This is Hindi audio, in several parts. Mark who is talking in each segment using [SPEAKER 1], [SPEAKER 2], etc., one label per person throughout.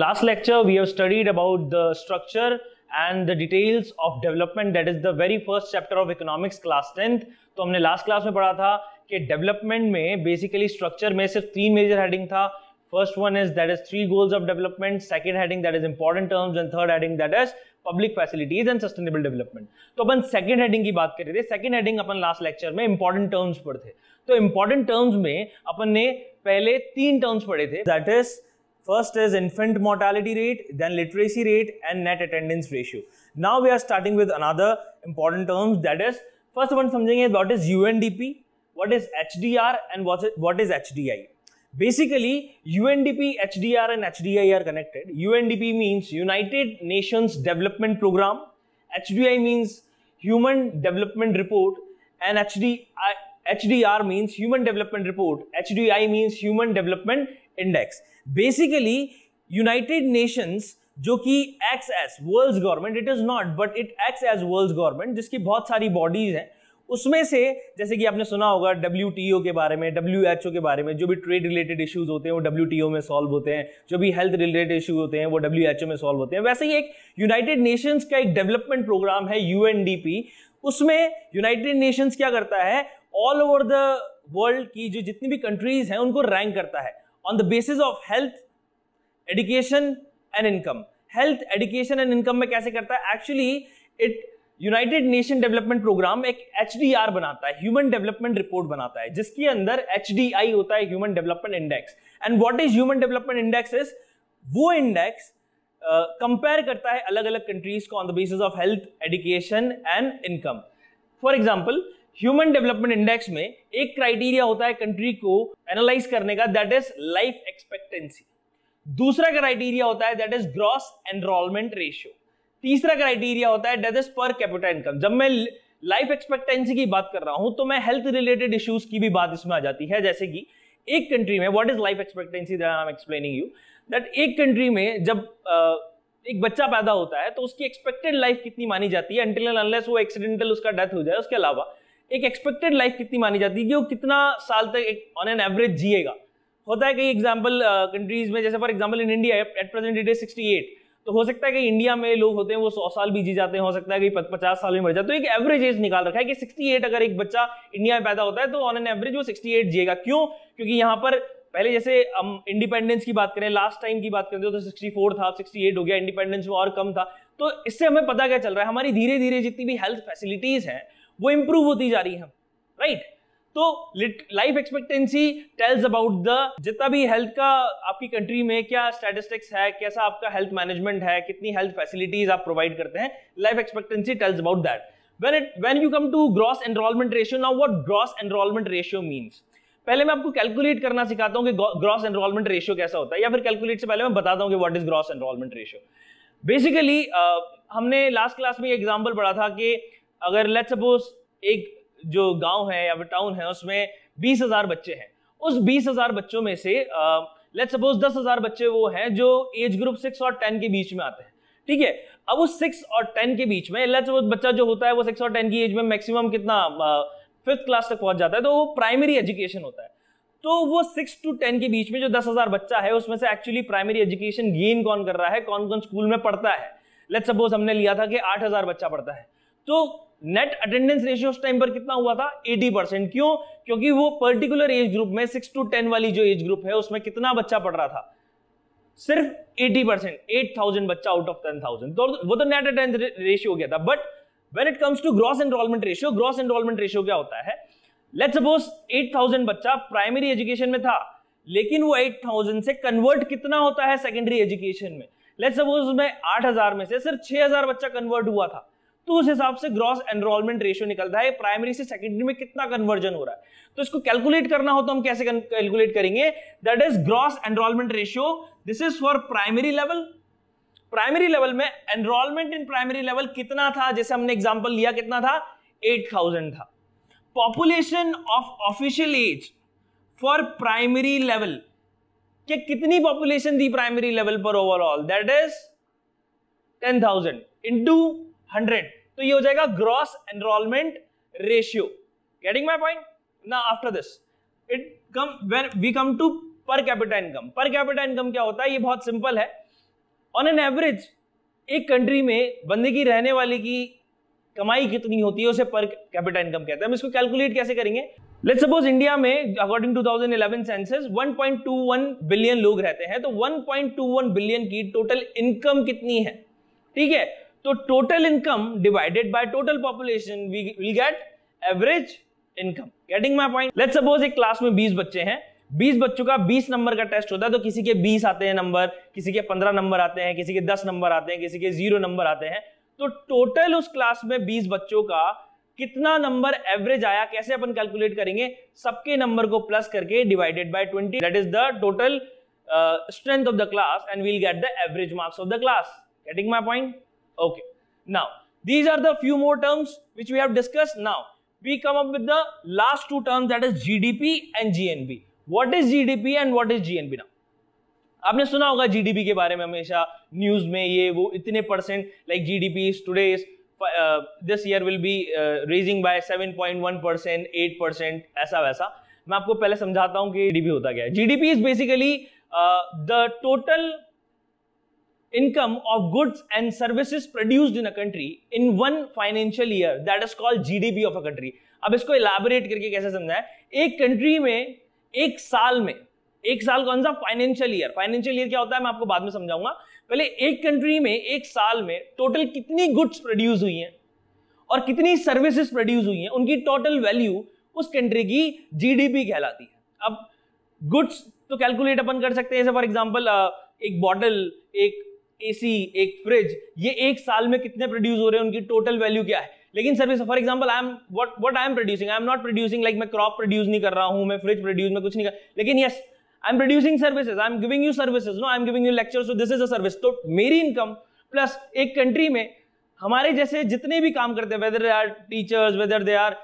[SPEAKER 1] Last lecture we have studied about the structure and the details of development, that is the very first chapter of economics class 10th. तो हमने लास्ट क्लास में पढ़ा था कि डेवलपमेंट में बेसिकली स्ट्रक्चर में सिर्फ तीन मेजर हेडिंग था. First one is that is 3 goals of development, second heading that is important terms and third heading that is public facilities and sustainable development. तो अपन सेकंड हेडिंग की बात कर रहे थे. सेकंड हेडिंग अपन लास्ट लेक्चर में इंपॉर्टेंट टर्म्स पढ़े थे. तो इंपॉर्टेंट टर्म्स में अपन ने पहले तीन टर्म्स पढ़े थे, that is first is infant mortality rate, then literacy rate and net attendance ratio. Now we are starting with another important terms, that is first one समझेंगे what is UNDP, what is HDR and what is HDI. Basically UNDP, HDR and HDI are connected. UNDP means United Nations Development Program, HDI means Human Development Report and HDR means Human Development Report, HDI means Human Development Index. Basically United Nations जो कि acts as world government, it is not but it acts as world government, जिसकी बहुत सारी बॉडीज हैं. उसमें से जैसे कि आपने सुना होगा WTO के बारे में, WHO के बारे में, जो भी ट्रेड रिलेटेड इश्यूज होते हैं वो WTO में सॉल्व होते हैं, जो भी हेल्थ रिलेटेड इश्यू होते हैं वो WHO में सॉल्व होते हैं. वैसे ही एक यूनाइटेड नेशंस का एक डेवलपमेंट प्रोग्राम है UNDP. उसमें यूनाइटेड नेशंस क्या करता है, ऑल ओवर द वर्ल्ड की जो जितनी भी कंट्रीज हैं उनको रैंक करता है on the basis of health, education and income. Health, education and income में कैसे करता है? Actually, United Nation Development Program एक HDR बनाता है, Human Development Report बनाता है, जिसके अंदर HDI होता है, Human Development Index. And what is Human Development Index is? वो इंडेक्स कंपेयर करता है अलग अलग कंट्रीज को on the basis of health, education and income. For example, human development index में एक क्राइटेरिया होता है कंट्री को एनालाइज करने का, दैट इज लाइफ एक्सपेक्टेंसी. दूसरा क्राइटेरिया होता है that is gross enrolment ratio. तीसरा क्राइटेरिया होता है दैट इज पर कैपिटा इनकम. जब मैं लाइफ एक्सपेक्टेंसी की बात कर रहा हूं तो मैं हेल्थ रिलेटेड इश्यूज की भी बात इसमें आ जाती है. जैसे कि एक कंट्री में what is life expectancy, that I am explaining you, that एक कंट्री में जब एक बच्चा पैदा होता है तो उसकी एक्सपेक्टेड लाइफ कितनी मानी जाती है, अनटिल एंड अनलेस वो एक्सीडेंटल उसका डेथ हो जाए. उसके अलावा एक एक्सपेक्टेड लाइफ कितनी मानी जाती है कि वो कितना साल तक एक ऑन एन एवरेज जिएगा. होता है कई एग्जांपल कंट्रीज में, जैसे for example in India at present it is 68. तो हो सकता है कि इंडिया में लोग होते हैं वो 100 साल भी जी जाते हैं, हो सकता है कि 50 साल में मर जाते हैं. तो एक एवरेज एज निकाल रखा है कि 68 अगर एक बच्चा इंडिया में पैदा होता है तो ऑन एन एवरेज वो 68 जिएगा. क्यों? क्योंकि यहाँ पर पहले जैसे हम इंडिपेंडेंस की बात करें, लास्ट टाइम की बात करते हो तो 64 था, 68 हो गया. इंडिपेंडेंस में और कम था. तो इससे हमें पता क्या चल रहा है, हमारी धीरे धीरे जितनी भी हेल्थ फैसिलिटीज हैं वो इंप्रूव होती जा रही है, राइट? तो life expectancy tells about the जितना भी हेल्थ का आपकी कंट्री में क्या स्टैटिस्टिक्स है, कैसा आपका हेल्थ मैनेजमेंट है, कितनी हेल्थ फैसिलिटीज आप प्रोवाइड करते हैं. Life expectancy tells about that. When you come to gross enrolment ratio, now what gross enrolment ratio means. पहले मैं आपको कैलकुलेट करना सिखाता हूं कि ग्रॉस एनरोलमेंट रेशियो कैसा होता है, या फिर कैलकुलेट से पहले मैं बताता हूं कि what is gross enrolment ratio. Basically हमने लास्ट क्लास में एक एग्जांपल पढ़ा था कि अगर लेट्स सपोज एक जो गांव है या फिर टाउन है उसमें 20,000 बच्चे हैं. उस 20,000 बच्चों में से लेट्स सपोज 10,000 बच्चे वो हैं जो एज ग्रुप 6 और 10 के बीच में आते हैं, ठीक है. अब उस 6 और 10 के बीच में लेट्स सपोज बच्चा जो होता है वो 6 और 10 की एज में मैक्सिमम कितना 5th क्लास तक पहुंच जाता है, तो वो प्राइमरी एजुकेशन होता है. तो वो 6 to 10 के बीच में जो 10,000 बच्चा है उसमें से एक्चुअली प्राइमरी एजुकेशन गेन कौन कर रहा है, कौन कौन स्कूल में पढ़ता है. लेट्स सपोज हमने लिया था कि 8,000 बच्चा पढ़ता है, तो नेट अटेंडेंस रेशियो उस टाइम पर कितना हुआ था, 80%. क्यों? क्योंकि वो पर्टिकुलर एज ग्रुप में 6 to 10 वाली जो एज ग्रुप है उसमें कितना बच्चा पढ़ रहा था, सिर्फ 80%, 8,000 बच्चा आउट ऑफ 10,000. तो वो तो नेट अटेंडेंस रेशियो हो गया था. But when it comes to gross enrolment ratio, gross enrolment ratio क्या होता है, लेट्स सपोज 8,000 बच्चा प्राइमरी एजुकेशन में था, लेकिन वो 8,000 से कन्वर्ट कितना होता है सेकेंडरी एजुकेशन में. लेट्स सपोज उसमें 8,000 में से सिर्फ 6,000 बच्चा कन्वर्ट हुआ था, तो उस हिसाब से ग्रॉस एनरोलमेंट रेशियो निकलता है प्राइमरी से सेकेंडरी में कितना कन्वर्जन हो रहा है. तो इसको कैलकुलेट करना हो तो हम कैसे कैलकुलेट करेंगे, that is gross enrolment ratio. This is for primary level. Primary level में एनरोलमेंट इन प्राइमरी लेवल कितना था, जैसे हमने एग्जांपल लिया कितना था, 8,000 था. Population of official age for primary level, कि कितनी पॉपुलेशन थी प्राइमरी लेवल पर ओवरऑल, दैट इज 10,000 इनटू 100. तो ये हो जाएगा gross enrolment ratio. Getting my point? Now after this it come when we come to per capita income. Per capita income क्या होता है, ये बहुत सिंपल है. ऑन एन एवरेज एक कंट्री में बंदे की रहने वाले की कमाई कितनी होती है उसे पर कैपिटा इनकम कहते हैं। हम इसको कैलकुलेट कैसे करेंगे? लेट्स सपोज इंडिया में अकॉर्डिंग टू 2011 सेंसस 1.21 बिलियन लोग रहते हैं, तो 1.21 बिलियन की टोटल इनकम कितनी है? ठीक है, तो total income divided by total population we will get average income. Getting my point? Let's suppose एक क्लास में 20 बच्चे हैं, 20 बच्चों का 20 नंबर का टेस्ट होता है, तो किसी के 20 आते हैं नंबर, किसी के 15 नंबर आते हैं, किसी के 10 नंबर आते हैं, किसी के 0 नंबर आते हैं। तो टोटल उस क्लास में 20 बच्चों का कितना नंबर एवरेज आया, कैसे अपन कैलकुलेट करेंगे? सबके नंबर को प्लस करके divided by 20, that is the total strength of the class and we'll get the average marks of the class. Getting my point? Okay, now these are the few more terms which we have discussed. Now we come up with the last two terms, that is GDP and GNP. What is GDP and what is GNP? Now आपने सुना होगा जीडीपी के बारे में हमेशा न्यूज में, ये वो इतने percent, like GDP today this year will be raising by 7.1%, 8%, ऐसा वैसा। मैं आपको पहले समझाता हूं कि जीडीपी होता क्या है। GDP is basically the total income of goods and services produced in a country in one financial year, that is called GDP of a country. अब इसको elaborate करके कैसे समझाएं? एक कंट्री में एक साल में, एक साल कौन सा? Financial year. फाइनेंशियल ईयर क्या होता है मैं आपको बाद में समझाऊंगा। पहले एक कंट्री में एक साल में टोटल कितनी गुड्स प्रोड्यूस हुई हैं और कितनी सर्विसेज प्रोड्यूस हुई हैं, उनकी टोटल वैल्यू उस कंट्री की जीडीपी कहलाती है। अब गुड्स तो कैलकुलेट अपन कर सकते हैं, जैसे फॉर एग्जांपल एक बॉटल, एक एसी, एक फ्रिज, ये एक साल में कितने प्रोड्यूस हो रहे हैं, उनकी टोटल वैल्यू क्या है। लेकिन service, for example I am what I am producing, I am not producing like मैं क्रॉप प्रोड्यूस नहीं कर रहा हूं, मैं फ्रिज प्रोड्यूस में कुछ नहीं कर, लेकिन yes I am producing services, I am giving you services, no I am giving you lecture, so this is a service. तो मेरी इनकम प्लस एक कंट्री में हमारे जैसे जितने भी काम करते हैं, whether they are teachers, whether they are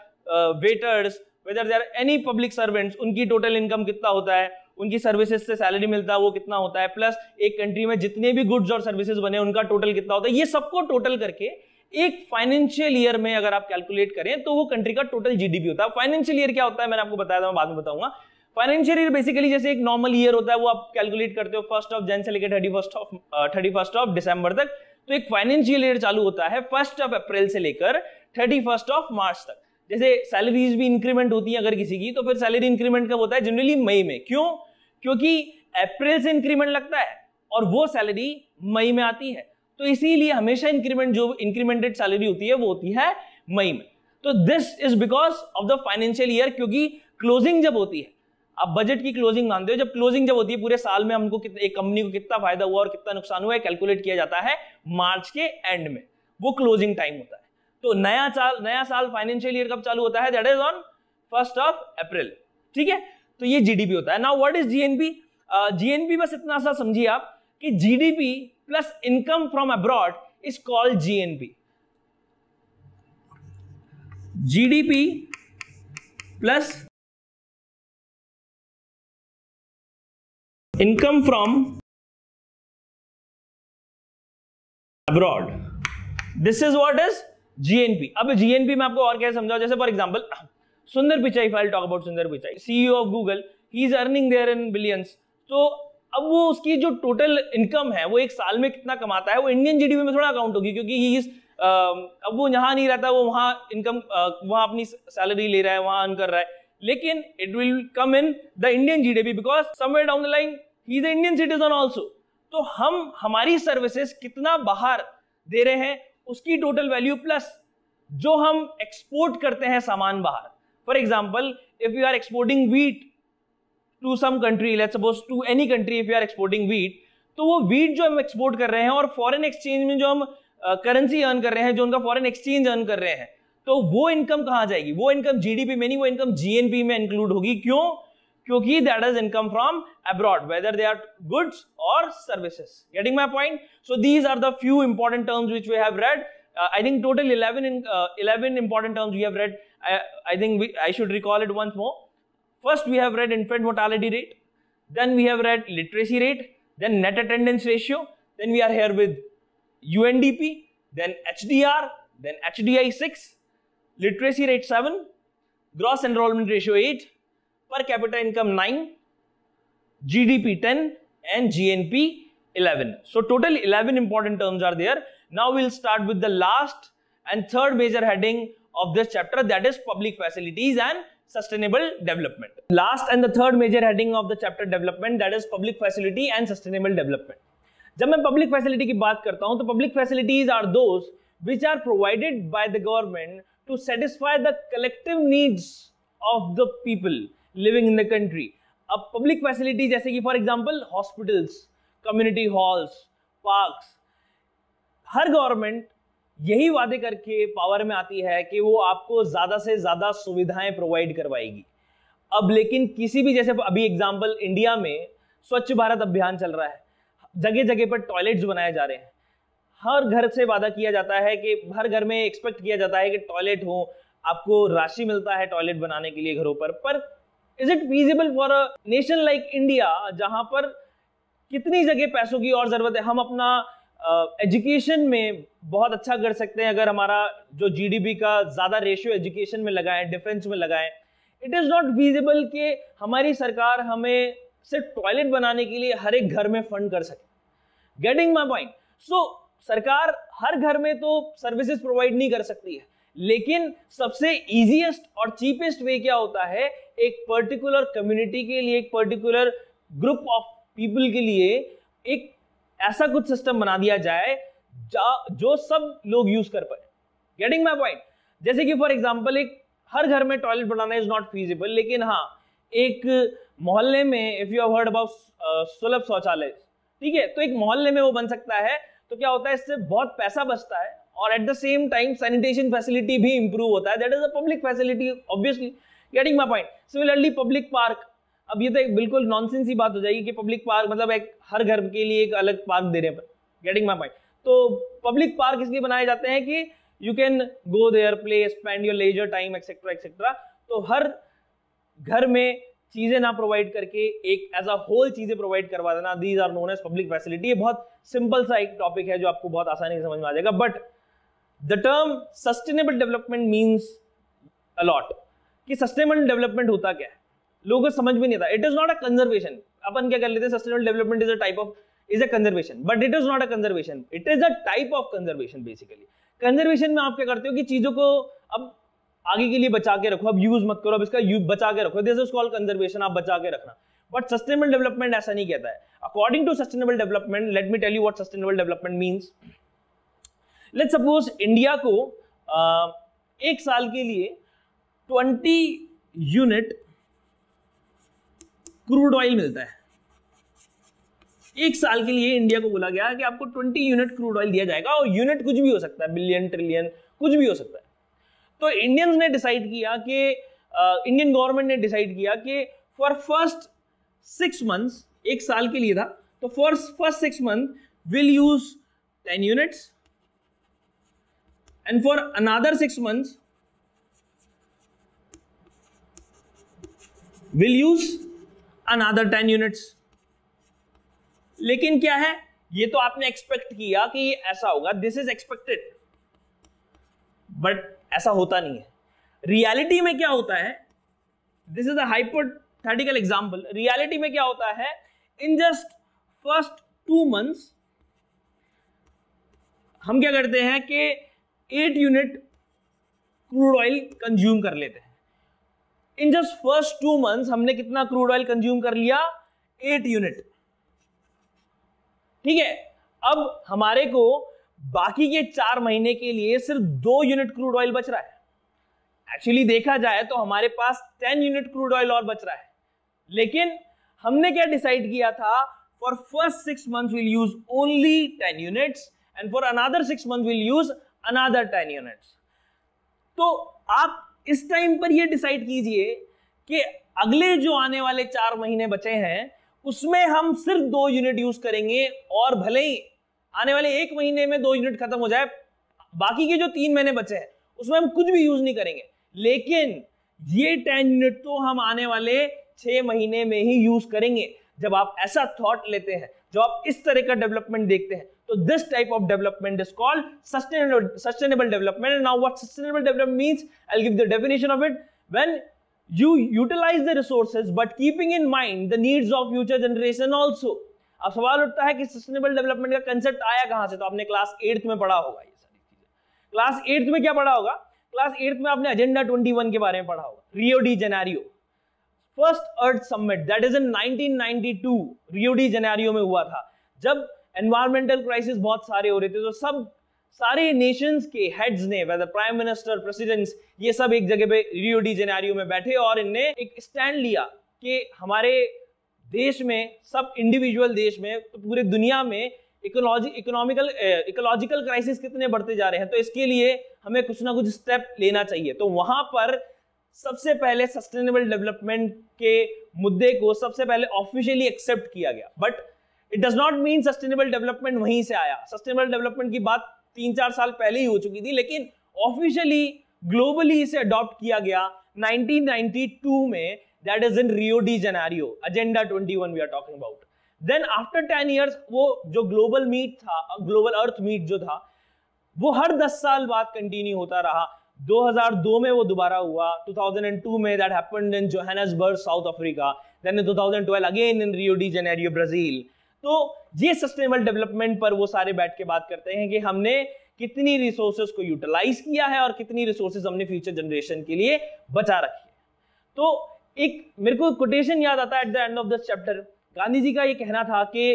[SPEAKER 1] waiters, whether they are any public servants, उनकी टोटल इनकम कितना होता है, उनकी सर्विसेज से सैलरी मिलता है वो कितना होता है, प्लस एक कंट्री में जितने भी गुड्स और सर्विसेज बने उनका टोटल कितना होता है, ये सबको टोटल करके एक फाइनेंशियल ईयर में अगर आप कैलकुलेट करें तो वो कंट्री का टोटल जीडीपी होता है। फाइनेंशियल ईयर क्या होता है मैंने आपको बताया था, मैं बाद में बताऊंगा। फाइनेंशियल ईयर बेसिकली जैसे एक नॉर्मल ईयर होता है, वो आप कैलकुलेट करते हो 1 जनवरी से लेकर 31 दिसंबर तक। तो एक फाइनेंशियल ईयर चालू होता है 1 अप्रैल से लेकर 31 मार्च तक। जैसे सैलरीज भी इंक्रीमेंट होती है अगर किसी की, तो फिर सैलरी इंक्रीमेंट कब होता है? जनरली मई में। क्यों? क्योंकि अप्रैल से इंक्रीमेंट लगता है और वो सैलरी मई में आती है, तो इसीलिए हमेशा इंक्रीमेंट, जो इंक्रीमेंटेड सैलरी होती है वो होती है मई में। तो this is because of the financial year, क्योंकि क्लोजिंग जब होती है, आप बजट की क्लोजिंग मानते हो, जब क्लोजिंग जब होती है पूरे साल में हमको एक कंपनी को कितना फायदा हुआ और कितना नुकसान हुआ है कैलकुलेट किया जाता है मार्च के एंड में, वो क्लोजिंग टाइम होता है। तो नया साल फाइनेंशियल ईयर कब चालू होता है? That is on 1 April. ठीक है, तो ये जीडीपी होता है। Now what is GNP? GNP बस इतना सा समझिए आप कि GDP plus income from abroad is called GNP. GDP plus income from abroad, this is what is GNP. अब जीएनपी में आपको और क्या समझाओ, जैसे for example Sundar Pichai, if I talk about Sundar Pichai, CEO of Google, he is earning there in billions. तो अब वो उसकी जो टोटल इनकम है वो एक साल में कितना कमाता है, वो इंडियन जीडीपी में थोड़ा काउंट होगी, क्योंकि ही इज अब वो यहां नहीं रहता, वो वहां इनकम वहां अपनी सैलरी ले रहा है, वहां अर्न कर रहा है, लेकिन it will come in the Indian GDP because somewhere down the line he is a Indian citizen also. तो हम हमारी सर्विसेज कितना बाहर दे रहे हैं उसकी टोटल वैल्यू प्लस जो हम एक्सपोर्ट करते हैं सामान बाहर। For example if you are exporting wheat to some country, let's suppose to any country, if you are exporting wheat, तो वो व्हीट जो हम एक्सपोर्ट कर रहे हैं और फॉरेन एक्सचेंज में जो हम करेंसी अर्न कर रहे हैं, जो उनका फॉरेन एक्सचेंज अर्न कर रहे हैं, तो वो इनकम कहां जाएगी? वो इनकम जीडीपी में नहीं, वो इनकम जीएनपी में इंक्लूड होगी। क्यों? क्योंकि that is income from abroad, whether they are goods और services. Getting my point? So these are the few important terms which we have read. I think total 11 important terms we have read. I think I should recall it once more. First we have read infant mortality rate, then we have read literacy rate, then net attendance ratio, then we are here with UNDP, then HDR, then HDI 6, literacy rate 7, gross enrollment ratio 8, per capita income 9, GDP 10 and GNP 11. So total 11 important terms are there. Now we'll start with the last and third major heading of this chapter, that is public facilities and sustainable development. Last and the third major heading of the chapter development, that is public facility and sustainable development. जब मैं public facility की बात करता हूं तो public facilities are those which are provided by the government to satisfy the collective needs of the people living in the country. अब public facilities जैसे कि for example hospitals, community halls, parks, her government यही वादे करके पावर में आती है कि वो आपको ज्यादा से ज्यादा सुविधाएं प्रोवाइड करवाएगी. अब लेकिन किसी भी, जैसे अभी एग्जांपल इंडिया में स्वच्छ भारत अभियान चल रहा है, जगह जगह पर टॉयलेट्स बनाए जा रहे हैं, हर घर से वादा किया जाता है कि हर घर में एक्सपेक्ट किया जाता है कि टॉयलेट हो, आपको राशि मिलता है टॉयलेट बनाने के लिए घरों पर is it feasible for a nation like India जहां पर कितनी जगह पैसों की और जरूरत है? हम अपना एजुकेशन में बहुत अच्छा कर सकते हैं अगर हमारा जो जीडीपी का ज्यादा रेशियो एजुकेशन में लगाएं, डिफेंस में लगाएं. इट इज नॉट फीजिबल कि हमारी सरकार हमें सिर्फ टॉयलेट बनाने के लिए हर एक घर में फंड कर सके. Getting my point? सो सरकार हर घर में तो सर्विसेज प्रोवाइड नहीं कर सकती है, लेकिन सबसे इजीएस्ट और चीपेस्ट वे क्या होता है, एक पर्टिकुलर कम्युनिटी के लिए, एक पर्टिकुलर ग्रुप ऑफ पीपल के लिए एक ऐसा कुछ सिस्टम बना दिया जाए जो सब लोग यूज कर पाए. Getting my point? जैसे कि फॉर एग्जांपल एक हर घर में toilet banana is not feasible, लेकिन हाँ एक मोहल्ले में, if you have heard about सुलभ शौचालय, ठीक है, तो एक मोहल्ले में वो बन सकता है. तो क्या होता है, इससे बहुत पैसा बचता है और at the same time sanitation facility भी इंप्रूव होता है. That is a public facility obviously. Getting my point? Similarly public park, अब ये तो एक बिल्कुल नॉनसेंस ही बात हो जाएगी कि पब्लिक पार्क मतलब एक हर घर के लिए एक अलग पार्क दे रहे हैं. Getting my point? तो पब्लिक पार्क इसलिए बनाए जाते हैं कि you can go there, play, spend your leisure time etcetera etcetera. तो हर घर में चीजें ना प्रोवाइड करके एक एज अ होल चीजें प्रोवाइड करवा देना, these are known as public facility. ये बहुत सिंपल सा एक टॉपिक है जो आपको बहुत आसानी से समझ में आ जाएगा. But the term sustainable development means a lot. कि सस्टेनेबल डेवलपमेंट होता क्या है, लोगों को समझ में नहीं आता. It is not a conservation. अपन क्या कर लेते हैं, sustainable development is a type of, is a conservation, but it is not a conservation, it is a type of conservation. Basically conservation में आप क्या करते हो कि चीजों को अब आगे के लिए बचा के रखो, अब यूज मत करो, अब इसका बचा के रखो. दिस इज कॉल्ड कंजर्वेशन, आप बचा के रखना. बट सस्टेनेबल डेवलपमेंट ऐसा नहीं कहता है. According to sustainable development, let me tell you what sustainable development means. Let's suppose India को एक साल के लिए 20 यूनिट क्रूड ऑयल मिलता है. एक साल के लिए इंडिया को बोला गया कि आपको 20 यूनिट क्रूड ऑयल दिया जाएगा, और यूनिट कुछ भी हो सकता है, बिलियन, ट्रिलियन, कुछ भी हो सकता है. तो इंडियंस ने डिसाइड किया कि इंडियन गवर्नमेंट ने डिसाइड किया कि फॉर फर्स्ट 6 मंथ्स, एक साल के लिए था, तो for first 6 month will use 10 units and for another 6 months will use another 10 units. लेकिन क्या है, ये तो आपने एक्सपेक्ट किया कि ये ऐसा होगा, दिस इज एक्सपेक्टेड, बट ऐसा होता नहीं है. रियलिटी में क्या होता है, this is a hypothetical example. Reality में क्या होता है, इन जस्ट फर्स्ट 2 मंथ्स हम क्या करते हैं कि 8 यूनिट क्रूड ऑयल कंज्यूम कर लेते हैं. इन जस्ट फर्स्ट 2 मंथ्स हमने कितना क्रूड ऑयल कंज्यूम कर लिया, 8 यूनिट. ठीक है, अब हमारे को बाकी के 4 महीने के लिए सिर्फ 2 यूनिट क्रूड ऑयल बच रहा है. एक्चुअली देखा जाए तो हमारे पास 10 यूनिट क्रूड ऑयल और बच रहा है. लेकिन हमने क्या डिसाइड किया था, for first 6 months will use only 10 units and for another 6 month will use another 10 units. तो आप इस टाइम पर ये डिसाइड कीजिए कि अगले जो आने वाले 4 महीने बचे हैं उसमें हम सिर्फ 2 यूनिट यूज करेंगे, और भले ही आने वाले 1 महीने में 2 यूनिट खत्म हो जाए, बाकी के जो 3 महीने बचे हैं उसमें हम कुछ भी यूज नहीं करेंगे. लेकिन ये 10 यूनिट तो हम आने वाले 6 महीने में ही यूज करेंगे. जब आप ऐसा थॉट लेते हैं, जो आप इस तरह का डेवलपमेंट देखते हैं, तो this type of development is called sustainable development. And now what sustainable development means, I'll give the definition of it. When you utilize the resources but keeping in mind the needs of future generation also. अब सवाल उठता है कि सस्टेनेबल डेवलपमेंट का कंसेप्ट आया कहां से, तो आपने क्लास 8th में पढ़ा होगा ये सारी चीजें। क्लास 8th में क्या पढ़ा होगा? क्लास 8th में आपने एजेंडा 21 के बारे में पढ़ा होगा, रियो de Janeiro, first earth summit that is in 1992 Rio de Janeiro में हुआ था, जब एनवायरमेंटल क्राइसिस बहुत सारे हो रहे थे, तो सब सारे नेशंस के हेड्स ने, वेदर प्राइम मिनिस्टर, प्रेसिडेंट्स, ये सब एक जगह पे रियो डी जेनेरियो में बैठे और इनने एक स्टैंड लिया कि हमारे देश में, सब इंडिविजुअल देश में, तो पूरे दुनिया में इकोलॉजिकल क्राइसिस कितने बढ़ते जा रहे हैं, तो इसके लिए हमें कुछ ना कुछ स्टेप लेना चाहिए। तो वहां पर सबसे पहले सस्टेनेबल डेवलपमेंट के मुद्दे को सबसे पहले ऑफिशियली एक्सेप्ट किया गया। But it does not mean sustainable development वहीं से आया। सस्टेनेबल डेवलपमेंट की बात 3-4 साल पहले ही हो चुकी थी, लेकिन ऑफिशियली ग्लोबली इसे अडॉप्ट किया गया 1992 में, that is in Rio de Janeiro, agenda 21 we are talking about. Then after 10 years वो जो ग्लोबल मीट था, ग्लोबल अर्थ मीट जो था, वो हर 10 साल बाद कंटिन्यू होता रहा। 2002 में वो दोबारा हुआ, 2002 में that happened in Johannesburg South Africa, then in 2012 again in Rio de Janeiro Brazil. तो ये सस्टेनेबल डेवलपमेंट पर वो सारे बैठ के बात करते हैं कि हमने कितनी रिसोर्सेज को यूटिलाइज किया है और कितनी रिसोर्सेज हमने फ्यूचर जनरेशन के लिए बचा रखी है। तो एक मेरे को कोटेशन याद आता है at the end of this chapter, Gandhi ji का ये कहना था कि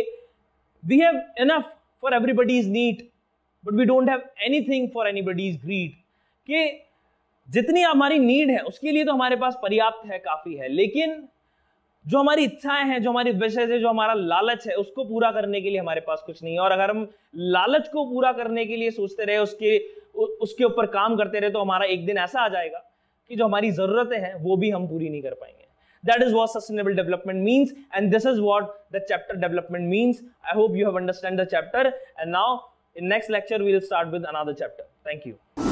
[SPEAKER 1] we have enough for everybody's need but we don't have anything for anybody's greed, कि जितनी हमारी नीड है उसके लिए तो हमारे पास पर्याप्त है, काफी है, लेकिन जो हमारी इच्छाएं हैं, जो हमारी विशेष है, जो हमारा लालच है, उसको पूरा करने के लिए हमारे पास कुछ नहीं है। और अगर हम लालच को पूरा करने के लिए सोचते रहे, उसके ऊपर काम करते रहे, तो हमारा एक दिन ऐसा आ जाएगा कि जो हमारी जरूरतें हैं वो भी हम पूरी नहीं कर पाएंगे। That is what sustainable development means, and this is what the chapter development means. I hope you have understand the chapter, and now in next lecture we will start with another chapter. Thank you.